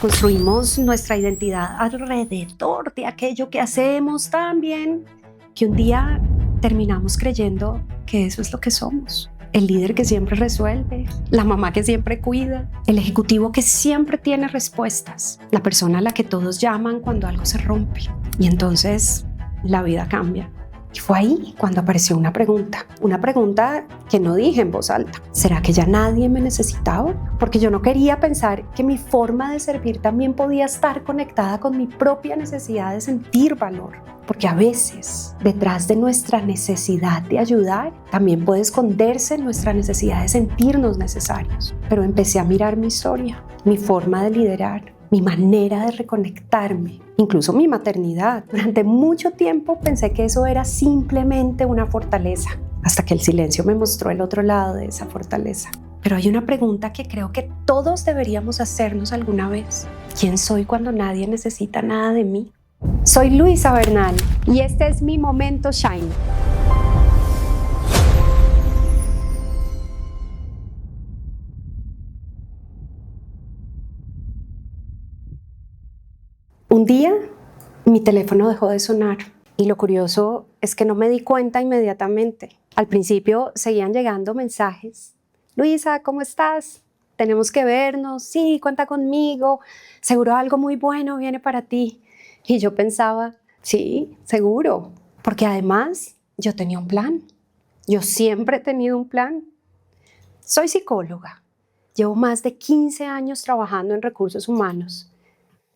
Construimos nuestra identidad alrededor de aquello que hacemos tan bien que un día terminamos creyendo que eso es lo que somos. El líder que siempre resuelve, la mamá que siempre cuida, el ejecutivo que siempre tiene respuestas, la persona a la que todos llaman cuando algo se rompe. Y entonces la vida cambia. Y fue ahí cuando apareció una pregunta que no dije en voz alta. ¿Será que ya nadie me necesitaba? Porque yo no quería pensar que mi forma de servir también podía estar conectada con mi propia necesidad de sentir valor. Porque a veces, detrás de nuestra necesidad de ayudar, también puede esconderse nuestra necesidad de sentirnos necesarios. Pero empecé a mirar mi historia, mi forma de liderar, mi manera de reconectarme, incluso mi maternidad. Durante mucho tiempo pensé que eso era simplemente una fortaleza, hasta que el silencio me mostró el otro lado de esa fortaleza. Pero hay una pregunta que creo que todos deberíamos hacernos alguna vez. ¿Quién soy cuando nadie necesita nada de mí? Soy Luisa Bernal y este es mi momento Shine. Un día, mi teléfono dejó de sonar y lo curioso es que no me di cuenta inmediatamente. Al principio seguían llegando mensajes. Luisa, ¿cómo estás? Tenemos que vernos. Sí, cuenta conmigo. Seguro algo muy bueno viene para ti. Y yo pensaba, sí, seguro. Porque además yo tenía un plan. Yo siempre he tenido un plan. Soy psicóloga. Llevo más de 15 años trabajando en recursos humanos.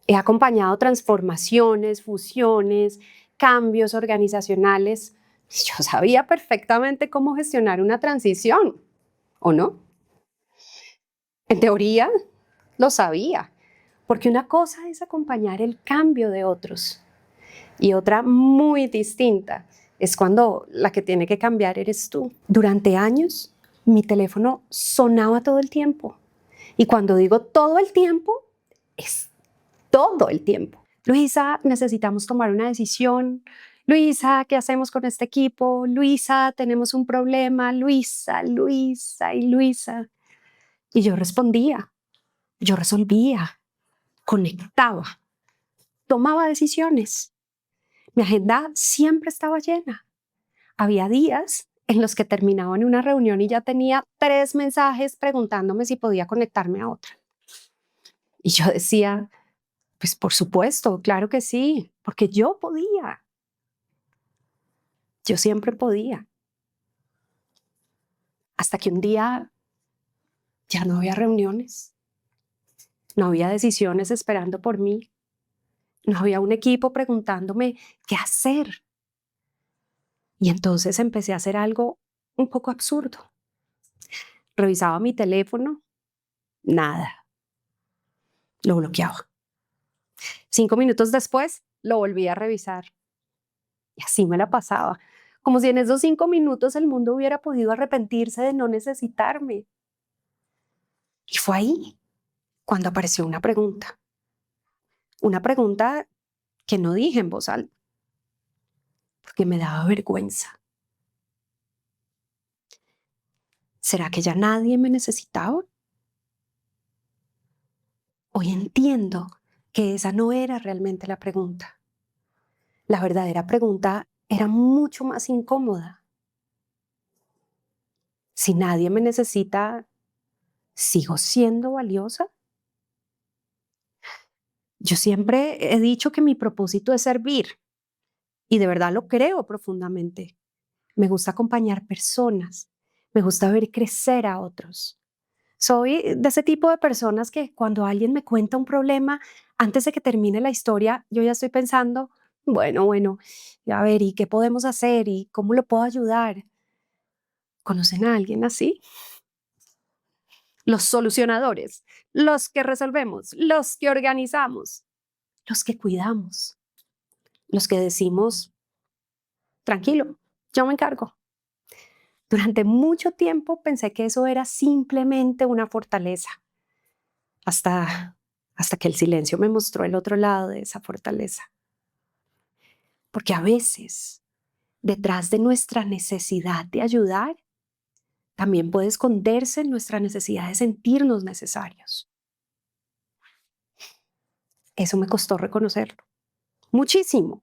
He acompañado transformaciones, fusiones, cambios organizacionales. Yo sabía perfectamente cómo gestionar una transición, ¿o no? En teoría, lo sabía, porque una cosa es acompañar el cambio de otros y otra muy distinta es cuando la que tiene que cambiar eres tú. Durante años, mi teléfono sonaba todo el tiempo. Y cuando digo todo el tiempo, es todo el tiempo. Luisa, necesitamos tomar una decisión. Luisa, ¿qué hacemos con este equipo? Luisa, tenemos un problema. Luisa, Luisa y Luisa. Y yo respondía, yo resolvía, conectaba, tomaba decisiones. Mi agenda siempre estaba llena. Había días en los que terminaba en una reunión y ya tenía 3 mensajes preguntándome si podía conectarme a otra. Y yo decía, pues por supuesto, claro que sí, porque yo podía. Yo siempre podía. Hasta que un día ya no había reuniones, no había decisiones esperando por mí, no había un equipo preguntándome qué hacer. Y entonces empecé a hacer algo un poco absurdo. Revisaba mi teléfono, nada, lo bloqueaba. 5 minutos después, lo volví a revisar. Y así me la pasaba, como si en esos 5 minutos el mundo hubiera podido arrepentirse de no necesitarme. Y fue ahí cuando apareció una pregunta que no dije en voz alta, porque me daba vergüenza. ¿Será que ya nadie me necesitaba? Hoy entiendo que esa no era realmente la pregunta. La verdadera pregunta era mucho más incómoda. Si nadie me necesita, ¿sigo siendo valiosa? Yo siempre he dicho que mi propósito es servir y de verdad lo creo profundamente. Me gusta acompañar personas, me gusta ver crecer a otros. Soy de ese tipo de personas que cuando alguien me cuenta un problema, antes de que termine la historia, yo ya estoy pensando, bueno, a ver, ¿y qué podemos hacer? ¿Y cómo lo puedo ayudar? ¿Conocen a alguien así? Los solucionadores, los que resolvemos, los que organizamos, los que cuidamos, los que decimos, tranquilo, yo me encargo. Durante mucho tiempo pensé que eso era simplemente una fortaleza, hasta, hasta que el silencio me mostró el otro lado de esa fortaleza. Porque a veces, detrás de nuestra necesidad de ayudar, también puede esconderse nuestra necesidad de sentirnos necesarios. Eso me costó reconocerlo, muchísimo,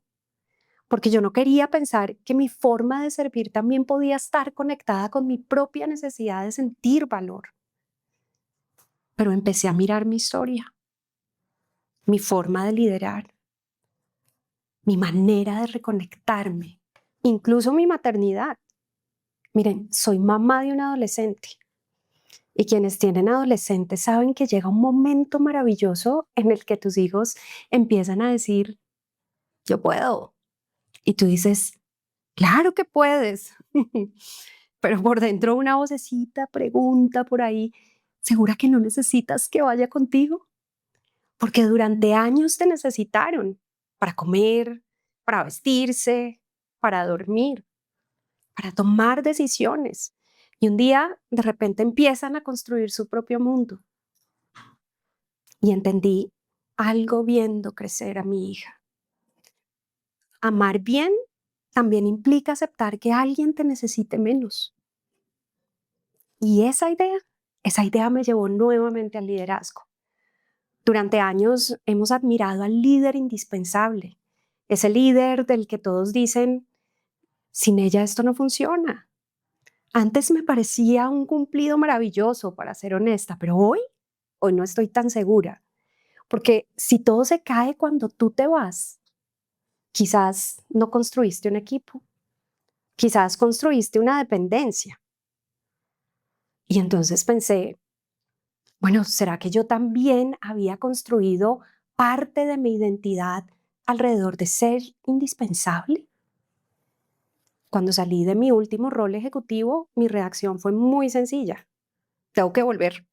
porque yo no quería pensar que mi forma de servir también podía estar conectada con mi propia necesidad de sentir valor. Pero empecé a mirar mi historia, mi forma de liderar, mi manera de reconectarme, incluso mi maternidad. Miren, soy mamá de un adolescente y quienes tienen adolescentes saben que llega un momento maravilloso en el que tus hijos empiezan a decir, yo puedo. Y tú dices, claro que puedes. Pero por dentro una vocecita pregunta por ahí, ¿segura que no necesitas que vaya contigo? Porque durante años te necesitaron para comer, para vestirse, para dormir, para tomar decisiones. Y un día de repente empiezan a construir su propio mundo. Y entendí algo viendo crecer a mi hija. Amar bien también implica aceptar que alguien te necesite menos. Y esa idea me llevó nuevamente al liderazgo. Durante años hemos admirado al líder indispensable, ese líder del que todos dicen, sin ella esto no funciona. Antes me parecía un cumplido maravilloso, para ser honesta, pero hoy no estoy tan segura, porque si todo se cae cuando tú te vas, quizás no construiste un equipo, quizás construiste una dependencia. Y entonces pensé, bueno, ¿será que yo también había construido parte de mi identidad alrededor de ser indispensable? Cuando salí de mi último rol ejecutivo, mi reacción fue muy sencilla. Tengo que volver.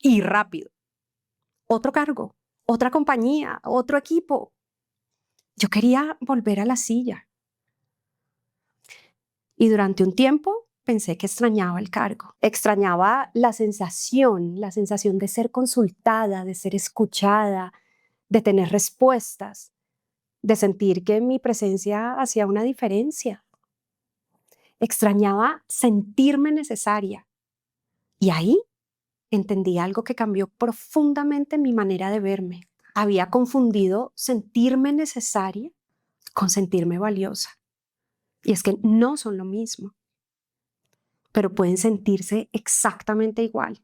Y rápido. Otro cargo, otra compañía, otro equipo. Yo quería volver a la silla. Y durante un tiempo pensé que extrañaba el cargo. Extrañaba la sensación de ser consultada, de ser escuchada, de tener respuestas, de sentir que mi presencia hacía una diferencia. Extrañaba sentirme necesaria. Y ahí entendí algo que cambió profundamente mi manera de verme. Había confundido sentirme necesaria con sentirme valiosa. Y es que no son lo mismo, pero pueden sentirse exactamente igual.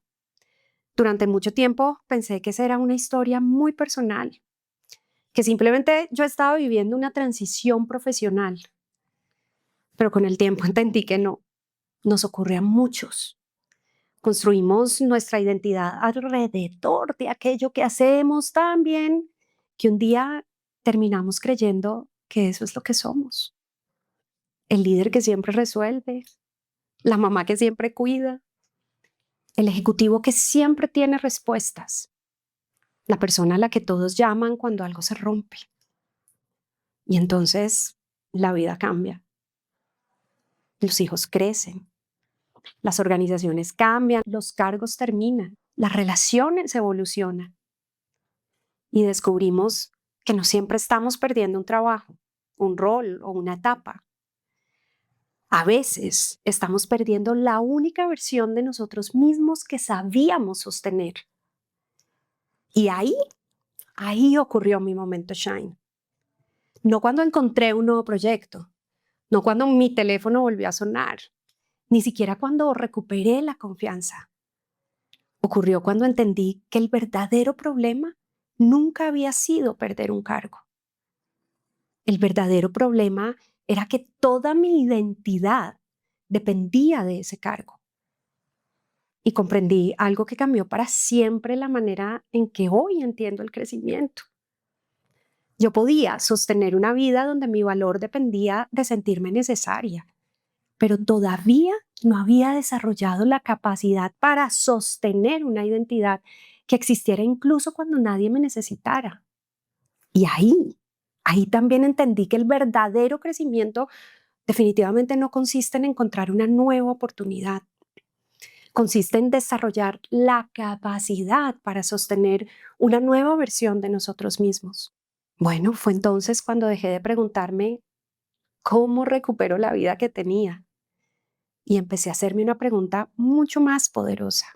Durante mucho tiempo pensé que esa era una historia muy personal, que simplemente yo estaba viviendo una transición profesional, pero con el tiempo entendí que no, nos ocurre a muchos. Construimos nuestra identidad alrededor de aquello que hacemos tan bien que un día terminamos creyendo que eso es lo que somos. El líder que siempre resuelve, la mamá que siempre cuida, el ejecutivo que siempre tiene respuestas, la persona a la que todos llaman cuando algo se rompe. Y entonces la vida cambia, los hijos crecen, las organizaciones cambian, los cargos terminan, las relaciones evolucionan y descubrimos que no siempre estamos perdiendo un trabajo, un rol o una etapa. A veces estamos perdiendo la única versión de nosotros mismos que sabíamos sostener. Y ahí ocurrió mi momento Shine. No cuando encontré un nuevo proyecto, no cuando mi teléfono volvió a sonar, ni siquiera cuando recuperé la confianza. Ocurrió cuando entendí que el verdadero problema nunca había sido perder un cargo. El verdadero problema era que toda mi identidad dependía de ese cargo. Y comprendí algo que cambió para siempre la manera en que hoy entiendo el crecimiento. Yo podía sostener una vida donde mi valor dependía de sentirme necesaria, pero todavía no había desarrollado la capacidad para sostener una identidad que existiera incluso cuando nadie me necesitara. Y ahí también entendí que el verdadero crecimiento definitivamente no consiste en encontrar una nueva oportunidad. Consiste en desarrollar la capacidad para sostener una nueva versión de nosotros mismos. Bueno, fue entonces cuando dejé de preguntarme cómo recupero la vida que tenía y empecé a hacerme una pregunta mucho más poderosa.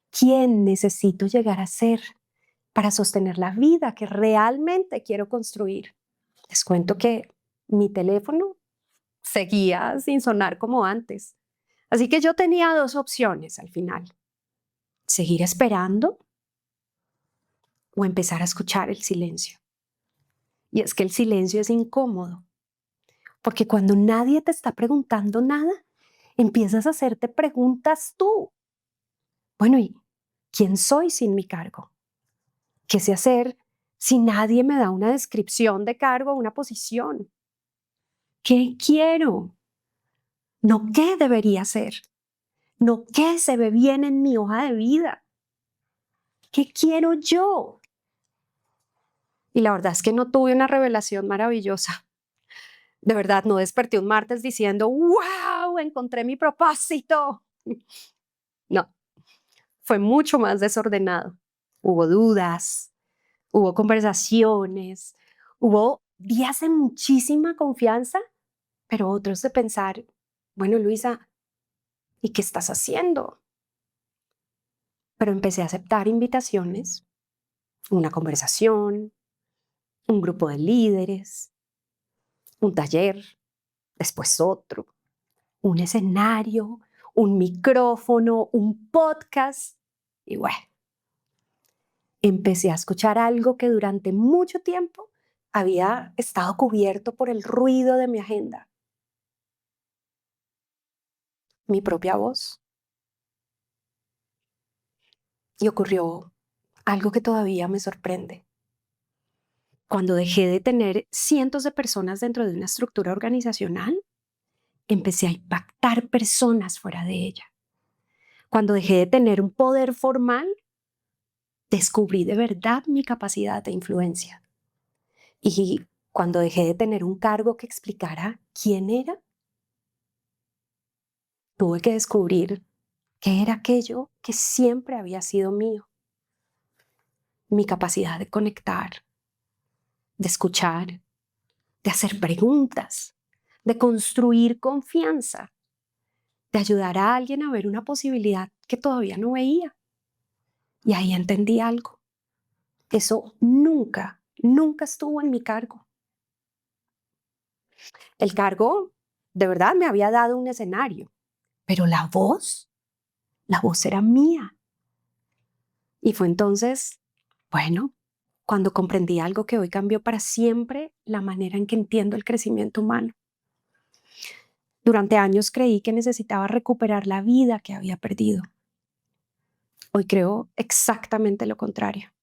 ¿Quién necesito llegar a ser para sostener la vida que realmente quiero construir. Les cuento que mi teléfono seguía sin sonar como antes. Así que yo tenía dos opciones al final: seguir esperando o empezar a escuchar el silencio. Y es que el silencio es incómodo, porque cuando nadie te está preguntando nada, empiezas a hacerte preguntas tú. Bueno, ¿y quién soy sin mi cargo? ¿Qué sé hacer si nadie me da una descripción de cargo o una posición? ¿Qué quiero? No qué debería ser, no qué se ve bien en mi hoja de vida. ¿Qué quiero yo? Y la verdad es que no tuve una revelación maravillosa. De verdad, no desperté un martes diciendo, wow, encontré mi propósito. No, fue mucho más desordenado. Hubo dudas, hubo conversaciones, hubo días de muchísima confianza, pero otros de pensar, bueno, Luisa, ¿y qué estás haciendo? Pero empecé a aceptar invitaciones, una conversación, un grupo de líderes, un taller, después otro, un escenario, un micrófono, un podcast. Y bueno, empecé a escuchar algo que durante mucho tiempo había estado cubierto por el ruido de mi agenda, mi propia voz. Y ocurrió algo que todavía me sorprende. Cuando dejé de tener cientos de personas dentro de una estructura organizacional, empecé a impactar personas fuera de ella. Cuando dejé de tener un poder formal, descubrí de verdad mi capacidad de influencia. Y cuando dejé de tener un cargo que explicara quién era, tuve que descubrir qué era aquello que siempre había sido mío. Mi capacidad de conectar, de escuchar, de hacer preguntas, de construir confianza, de ayudar a alguien a ver una posibilidad que todavía no veía. Y ahí entendí algo. Eso nunca, nunca estuvo en mi cargo. El cargo de verdad me había dado un escenario, pero la voz era mía. Y fue entonces, bueno, cuando comprendí algo que hoy cambió para siempre la manera en que entiendo el crecimiento humano. Durante años creí que necesitaba recuperar la vida que había perdido. Hoy creo exactamente lo contrario.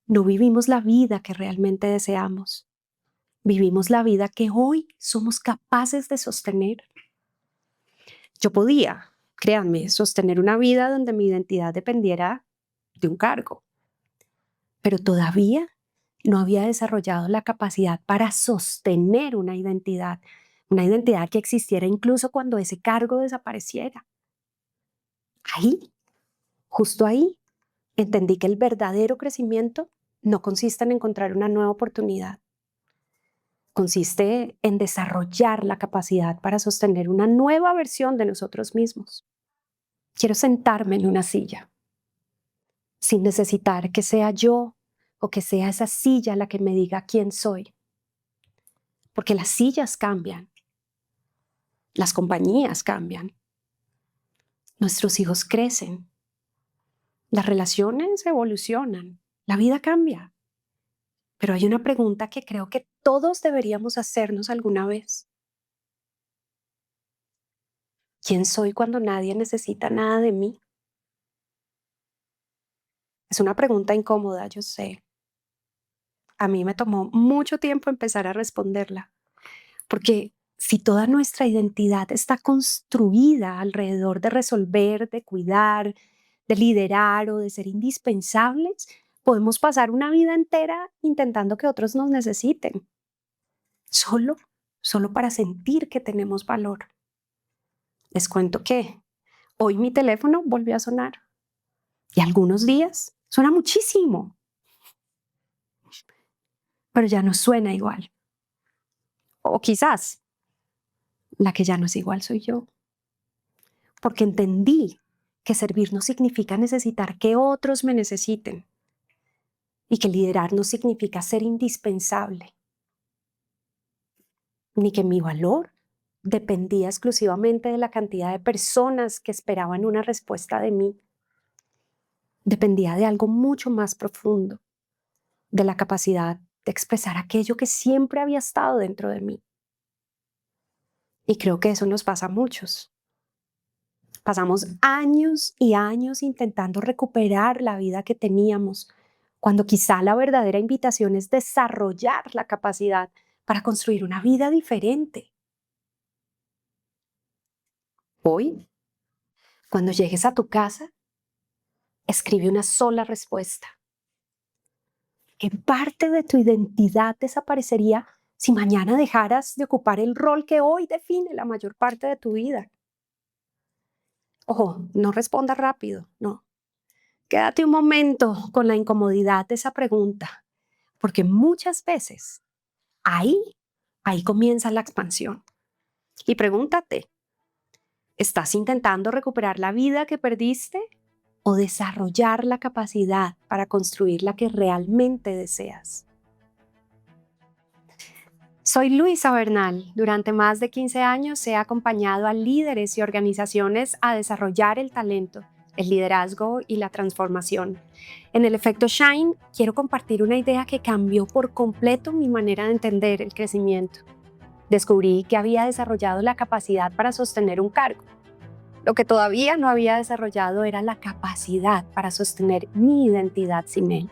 No vivimos la vida que realmente deseamos. Vivimos la vida que hoy somos capaces de sostener. Yo podía, créanme, sostener una vida donde mi identidad dependiera de un cargo, pero todavía no había desarrollado la capacidad para sostener una identidad que existiera incluso cuando ese cargo desapareciera. Ahí, justo ahí, entendí que el verdadero crecimiento no consiste en encontrar una nueva oportunidad. Consiste en desarrollar la capacidad para sostener una nueva versión de nosotros mismos. Quiero sentarme en una silla, sin necesitar que sea yo o que sea esa silla la que me diga quién soy. Porque las sillas cambian, las compañías cambian, nuestros hijos crecen, las relaciones evolucionan, la vida cambia. Pero hay una pregunta que creo que todos deberíamos hacernos alguna vez. ¿Quién soy cuando nadie necesita nada de mí? Es una pregunta incómoda, yo sé. A mí me tomó mucho tiempo empezar a responderla, porque si toda nuestra identidad está construida alrededor de resolver, de cuidar, de liderar o de ser indispensables, podemos pasar una vida entera intentando que otros nos necesiten, solo, solo para sentir que tenemos valor. Les cuento que hoy mi teléfono volvió a sonar y algunos días suena muchísimo, pero ya no suena igual. O quizás la que ya no es igual soy yo, porque entendí que servir no significa necesitar que otros me necesiten. y que liderar no significa ser indispensable, ni que mi valor dependía exclusivamente de la cantidad de personas que esperaban una respuesta de mí. Dependía de algo mucho más profundo, de la capacidad de expresar aquello que siempre había estado dentro de mí. Y creo que eso nos pasa a muchos. Pasamos años y años intentando recuperar la vida que teníamos, cuando quizá la verdadera invitación es desarrollar la capacidad para construir una vida diferente. Hoy, cuando llegues a tu casa, escribe una sola respuesta. ¿Qué parte de tu identidad desaparecería si mañana dejaras de ocupar el rol que hoy define la mayor parte de tu vida? Ojo, no respondas rápido, no. Quédate un momento con la incomodidad de esa pregunta, porque muchas veces ahí comienza la expansión. Y pregúntate, ¿estás intentando recuperar la vida que perdiste o desarrollar la capacidad para construir la que realmente deseas? Soy Luisa Bernal. Durante más de 15 años he acompañado a líderes y organizaciones a desarrollar el talento, el liderazgo y la transformación. En el efecto Shine quiero compartir una idea que cambió por completo mi manera de entender el crecimiento. Descubrí que había desarrollado la capacidad para sostener un cargo. Lo que todavía no había desarrollado era la capacidad para sostener mi identidad sin él.